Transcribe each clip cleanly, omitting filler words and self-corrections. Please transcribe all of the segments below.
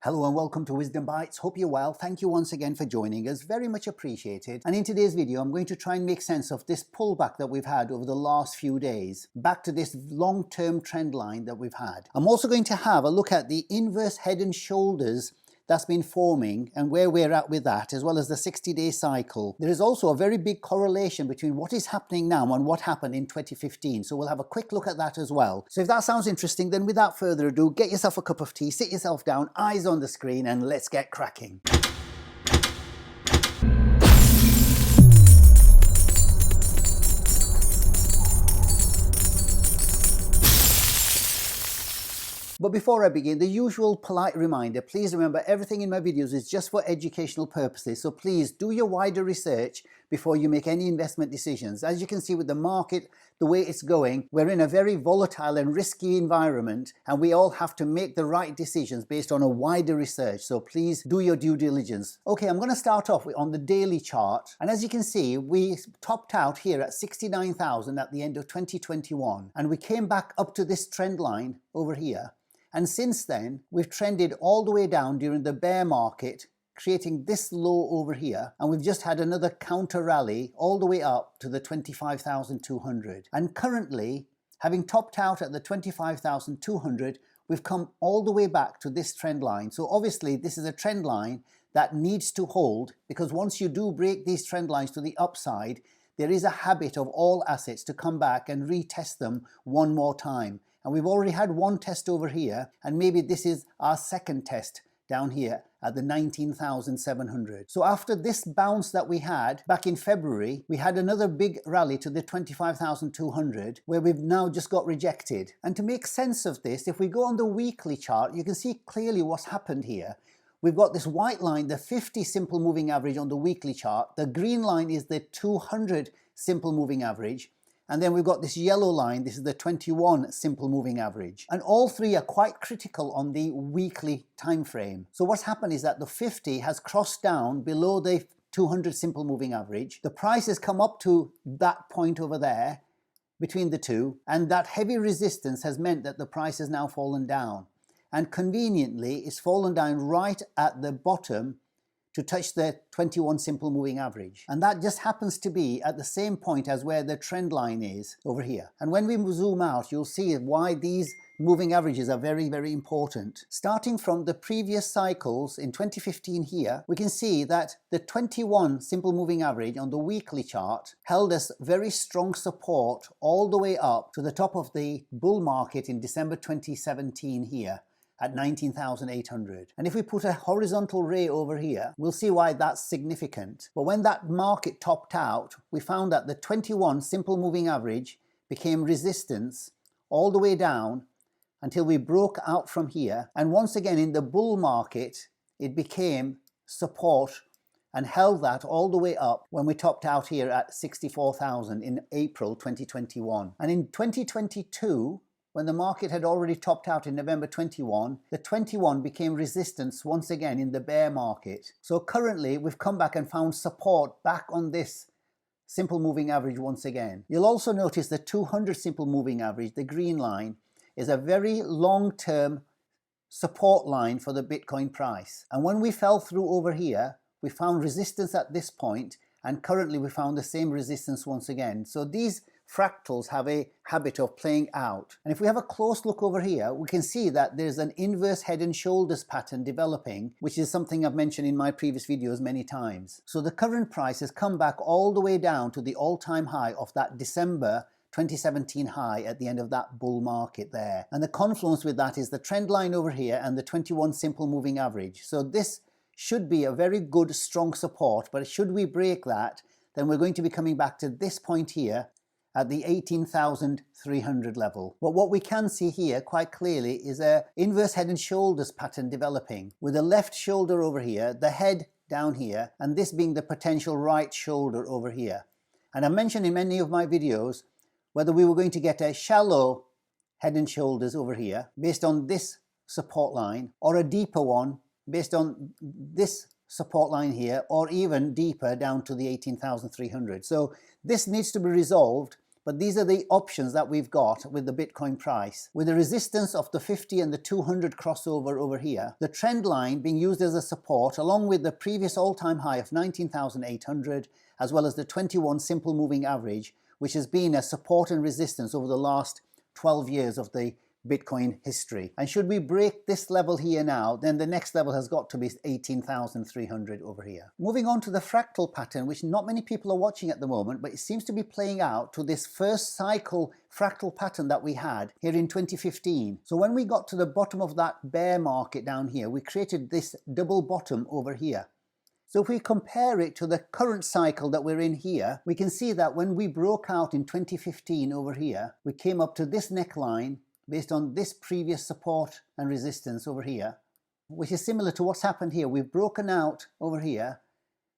Hello and welcome to Wisdom Bites. Hope you're well. Thank you once again for joining us. Very much appreciated. And in today's video, I'm going to try and make sense of this pullback that we've had over the last few days, back to this long-term trend line that we've had. I'm also going to have a look at the inverse head and shoulders that's been forming and where we're at with that, as well as the 60-day cycle. There is also a very big correlation between what is happening now and what happened in 2015. So we'll have a quick look at that as well. So if that sounds interesting, then without further ado, get yourself a cup of tea, sit yourself down, eyes on the screen, and let's get cracking. But before I begin, the usual polite reminder, please remember everything in my videos is just for educational purposes. So please do your wider research before you make any investment decisions. As you can see with the market, the way it's going, we're in a very volatile and risky environment, and we all have to make the right decisions based on a wider research. So please do your due diligence. Okay, I'm going to start off on the daily chart. And as you can see, we topped out here at 69,000 at the end of 2021. And we came back up to this trend line over here. And since then, we've trended all the way down during the bear market, creating this low over here. And we've just had another counter rally all the way up to the 25,200. And currently, having topped out at the 25,200, we've come all the way back to this trend line. So obviously, this is a trend line that needs to hold, because once you do break these trend lines to the upside, there is a habit of all assets to come back and retest them one more time. And we've already had one test over here, and maybe this is our second test down here at the 19,700. So after this bounce that we had back in February, we had another big rally to the 25,200, where we've now just got rejected. And to make sense of this, if we go on the weekly chart, you can see clearly what's happened here. We've got this white line, the 50 simple moving average on the weekly chart. The green line is the 200 simple moving average. And then we've got this yellow line, this is the 21 simple moving average. And all three are quite critical on the weekly time frame. So what's happened is that the 50 has crossed down below the 200 simple moving average. The price has come up to that point over there between the two, and that heavy resistance has meant that the price has now fallen down. And conveniently, it's fallen down right at the bottom to touch the 21 simple moving average. And that just happens to be at the same point as where the trend line is over here. And when we zoom out, you'll see why these moving averages are very, very important. Starting from the previous cycles in 2015 here, we can see that the 21 simple moving average on the weekly chart held us very strong support all the way up to the top of the bull market in December 2017 here at 19,800. And if we put a horizontal ray over here, we'll see why that's significant. But when that market topped out, we found that the 21 simple moving average became resistance all the way down until we broke out from here. And once again in the bull market, it became support and held that all the way up when we topped out here at 64,000 in April 2021. And in 2022, when the market had already topped out in November 21, the 21 became resistance once again in the bear market. So currently we've come back and found support back on this simple moving average once again. You'll also notice the 200 simple moving average, the green line, is a very long-term support line for the Bitcoin price. And when we fell through over here, we found resistance at this point, and currently we found the same resistance once again. So these fractals have a habit of playing out. And if we have a close look over here, we can see that there's an inverse head and shoulders pattern developing, which is something I've mentioned in my previous videos many times. So the current price has come back all the way down to the all-time high of that December 2017 high at the end of that bull market there. And the confluence with that is the trend line over here and the 21 simple moving average. So this should be a very good, strong support, but should we break that, then we're going to be coming back to this point here at the 18,300 level. But what we can see here quite clearly is a inverse head and shoulders pattern developing, with the left shoulder over here, the head down here, and this being the potential right shoulder over here. And I mentioned in many of my videos whether we were going to get a shallow head and shoulders over here based on this support line, or a deeper one based on this support line here, or even deeper down to the 18,300. So this needs to be resolved but these are the options that we've got with the Bitcoin price. With the resistance of the 50 and the 200 crossover over here, the trend line being used as a support along with the previous all-time high of 19,800, as well as the 21 simple moving average, which has been a support and resistance over the last 12 years of the Bitcoin history. And should we break this level here now, then the next level has got to be 18,300 over here. Moving on to the fractal pattern, which not many people are watching at the moment, but it seems to be playing out to this first cycle fractal pattern that we had here in 2015. So when we got to the bottom of that bear market down here, we created this double bottom over here. So if we compare it to the current cycle that we're in here, we can see that when we broke out in 2015 over here, we came up to this neckline based on this previous support and resistance over here, which is similar to what's happened here. We've broken out over here,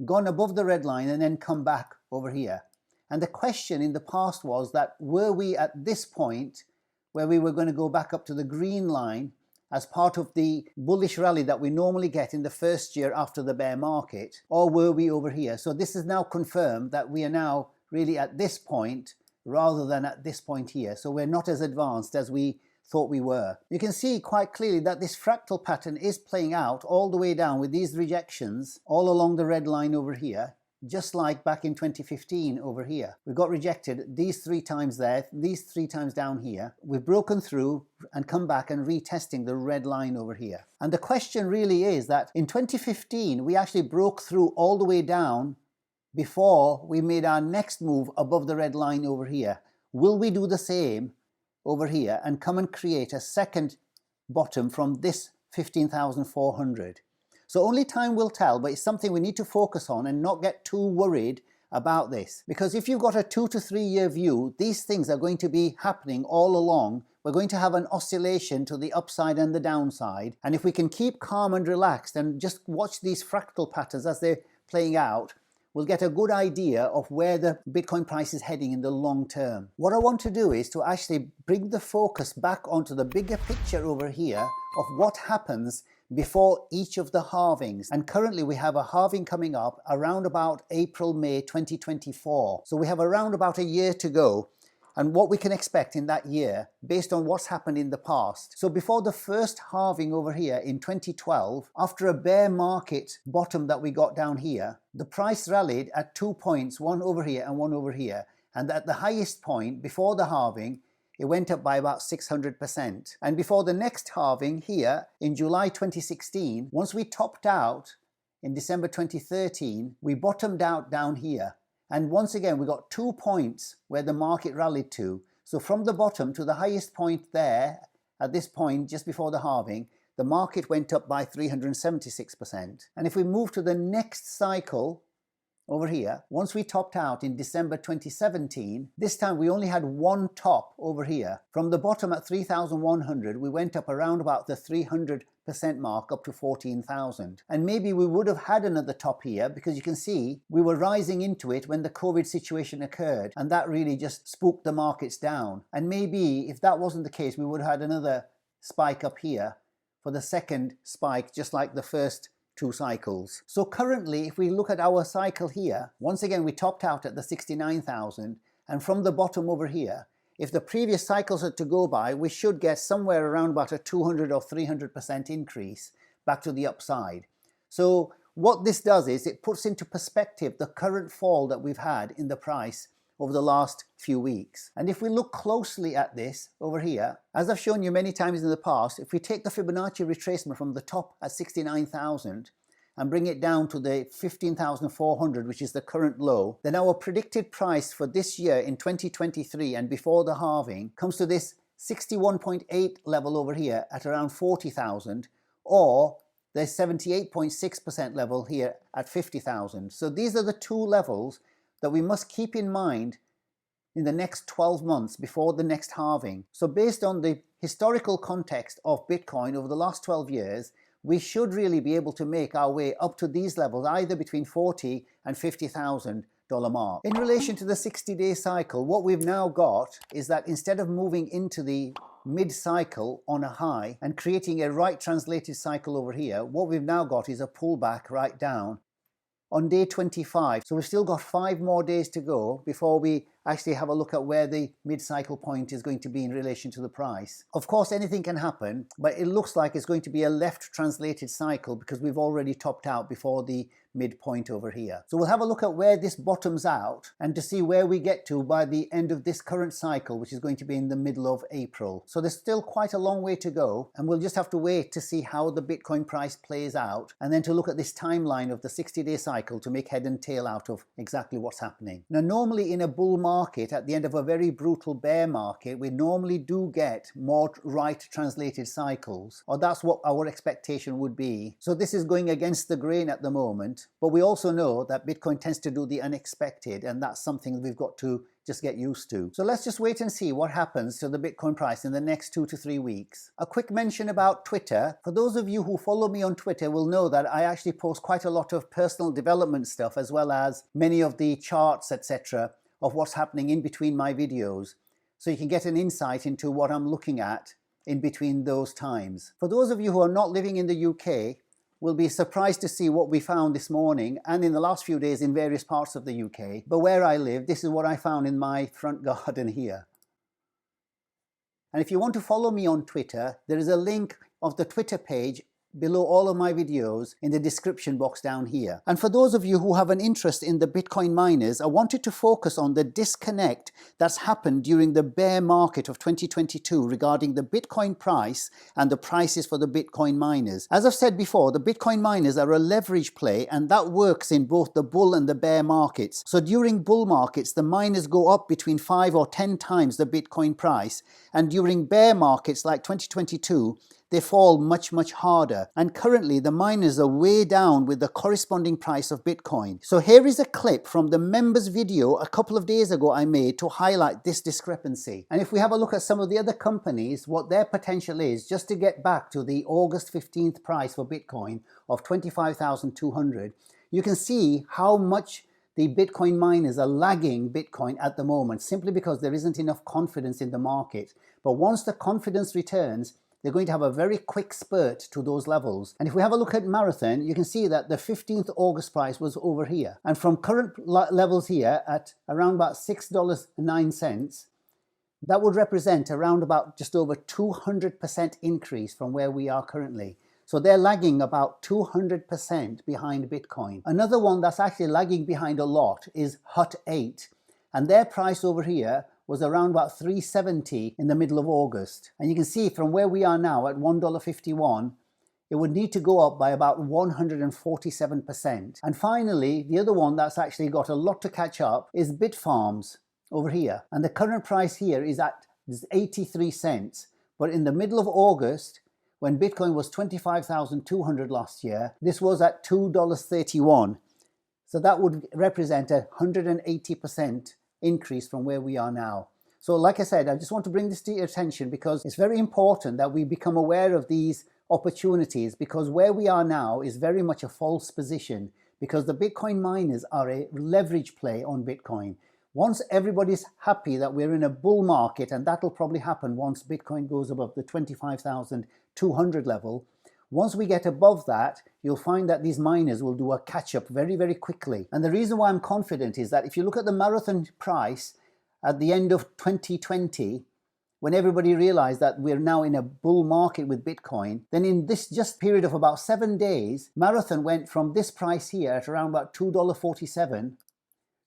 gone above the red line, and then come back over here. And the question in the past was that, were we at this point where we were going to go back up to the green line as part of the bullish rally that we normally get in the first year after the bear market, or were we over here? So this is now confirmed that we are now really at this point rather than at this point here. So we're not as advanced as we thought we were. You can see quite clearly that this fractal pattern is playing out all the way down with these rejections all along the red line over here, just like back in 2015 over here. We got rejected these 3 times there, these 3 times down here. We've broken through and come back and retesting the red line over here. And the question really is that in 2015, we actually broke through all the way down before we made our next move above the red line over here. Will we do the same over here and come and create a second bottom from this 15,400? So only time will tell, but it's something we need to focus on and not get too worried about this. Because if you've got a 2 to 3 year view, these things are going to be happening all along. We're going to have an oscillation to the upside and the downside. And if we can keep calm and relaxed and just watch these fractal patterns as they're playing out, we'll get a good idea of where the Bitcoin price is heading in the long term. What I want to do is to actually bring the focus back onto the bigger picture over here of what happens before each of the halvings. And currently we have a halving coming up around about April, May 2024. So we have around about a year to go, and what we can expect in that year based on what's happened in the past. So before the first halving over here in 2012, after a bear market bottom that we got down here, the price rallied at 2 points, one over here and one over here. And at the highest point before the halving, it went up by about 600%. And before the next halving here in July 2016, once we topped out in December 2013, we bottomed out down here. And once again, we got 2 points where the market rallied to. So from the bottom to the highest point there, at this point, just before the halving, the market went up by 376%. And if we move to the next cycle, over here, once we topped out in December 2017, this time we only had one top over here. From the bottom at 3,100, we went up around about the 300% mark up to 14,000. And maybe we would have had another top here because you can see we were rising into it when the COVID situation occurred, and that really just spooked the markets down. And maybe if that wasn't the case, we would have had another spike up here for the second spike, just like the first 2 cycles. So currently, if we look at our cycle here, once again we topped out at the 69,000, and from the bottom over here, if the previous cycles are to go by, we should get somewhere around about a 200 or 300% increase back to the upside. So what this does is it puts into perspective the current fall that we've had in the price over the last few weeks. And if we look closely at this over here, as I've shown you many times in the past, if we take the Fibonacci retracement from the top at 69,000 and bring it down to the 15,400, which is the current low, then our predicted price for this year in 2023 and before the halving comes to this 61.8 level over here at around 40,000, or the 78.6% level here at 50,000. So these are the 2 levels that we must keep in mind in the next 12 months before the next halving. So based on the historical context of Bitcoin over the last 12 years, we should really be able to make our way up to these levels, either between $40,000 and $50,000 mark. In relation to the 60-day cycle, what we've now got is that instead of moving into the mid-cycle on a high and creating a right translated cycle over here, what we've now got is a pullback right down on day 25. So we've still got 5 more days to go before we actually have a look at where the mid-cycle point is going to be in relation to the price. Of course, anything can happen, but it looks like it's going to be a left translated cycle because we've already topped out before the midpoint over here. So we'll have a look at where this bottoms out and to see where we get to by the end of this current cycle, which is going to be in the middle of April. So there's still quite a long way to go, and we'll just have to wait to see how the Bitcoin price plays out, and then to look at this timeline of the 60-day cycle to make head and tail out of exactly what's happening. Now, normally in a bull market, at the end of a very brutal bear market, we normally do get more right translated cycles, or that's what our expectation would be. So this is going against the grain at the moment. But we also know that Bitcoin tends to do the unexpected, and that's something we've got to just get used to. So let's just wait and see what happens to the Bitcoin price in the next 2 to 3 weeks. A quick mention about Twitter. For those of you who follow me on Twitter will know that I actually post quite a lot of personal development stuff, as well as many of the charts, etc., of what's happening in between my videos. So you can get an insight into what I'm looking at in between those times. For those of you who are not living in the UK, will be surprised to see what we found this morning and in the last few days in various parts of the UK. But where I live, this is what I found in my front garden here. And if you want to follow me on Twitter, there is a link of the Twitter page below all of my videos in the description box down here. And for those of you who have an interest in the Bitcoin miners, I wanted to focus on the disconnect that's happened during the bear market of 2022 regarding the Bitcoin price and the prices for the Bitcoin miners. As I've said before, the Bitcoin miners are a leverage play, and that works in both the bull and the bear markets. So during bull markets, the miners go up between 5 or 10 times the Bitcoin price, and during bear markets like 2022, they fall much, much harder. And currently the miners are way down with the corresponding price of Bitcoin. So here is a clip from the members video a couple of days ago I made to highlight this discrepancy. And if we have a look at some of the other companies, what their potential is, just to get back to the August 15th price for Bitcoin of 25,200, you can see how much the Bitcoin miners are lagging Bitcoin at the moment, simply because there isn't enough confidence in the market. But once the confidence returns, they're going to have a very quick spurt to those levels. And if we have a look at Marathon, you can see that the 15th August price was over here. And from current levels here at around about $6.09, that would represent around about just over 200% increase from where we are currently. So they're lagging about 200% behind Bitcoin. Another one that's actually lagging behind a lot is Hut8. And their price over here was around about $3.70 in the middle of August. And you can see from where we are now at $1.51, it would need to go up by about 147%. And finally, the other one that's actually got a lot to catch up is Bitfarms over here. And the current price here is at 83 cents. But in the middle of August, when Bitcoin was 25,200 last year, this was at $2.31. So that would represent a 180% increase from where we are now. So like I said, I just want to bring this to your attention because it's very important that we become aware of these opportunities, because where we are now is very much a false position, because the Bitcoin miners are a leverage play on Bitcoin. Once everybody's happy that we're in a bull market, and that'll probably happen once Bitcoin goes above the 25,200 level, once we get above that, you'll find that these miners will do a catch-up very, very quickly. And the reason why I'm confident is that if you look at the Marathon price at the end of 2020, when everybody realized that we're now in a bull market with Bitcoin, then in this just period of about 7 days, Marathon went from this price here at around about $2.47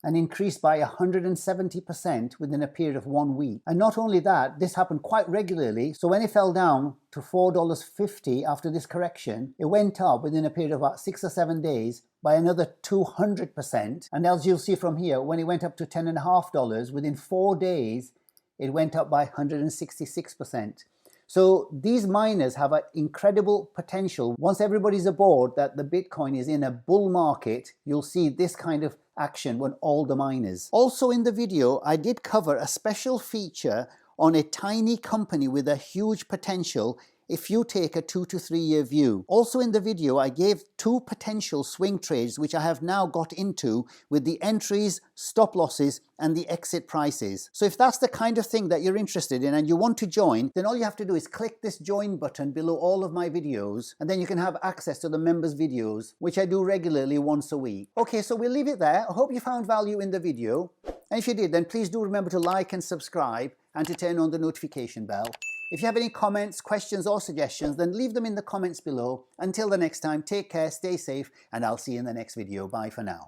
and increased by 170% within a period of 1 week. And not only that, this happened quite regularly. So when it fell down to $4.50 after this correction, it went up within a period of about 6 or 7 days by another 200%. And as you'll see from here, when it went up to $10.50, within 4 days, it went up by 166%. So these miners have an incredible potential. Once everybody's aboard that the Bitcoin is in a bull market, you'll see this kind of action when all the miners. Also in the video, I did cover a special feature on a tiny company with a huge potential if you take a 2 to 3 year view. Also in the video, I gave 2 potential swing trades which I have now got into with the entries, stop losses and the exit prices. So if that's the kind of thing that you're interested in and you want to join, then all you have to do is click this join button below all of my videos, and then you can have access to the members videos, which I do regularly once a week. Okay, so we'll leave it there. I hope you found value in the video. And if you did, then please do remember to like and subscribe and to turn on the notification bell. If you have any comments, questions or suggestions, then leave them in the comments below. Until the next time, take care, stay safe, and I'll see you in the next video. Bye for now.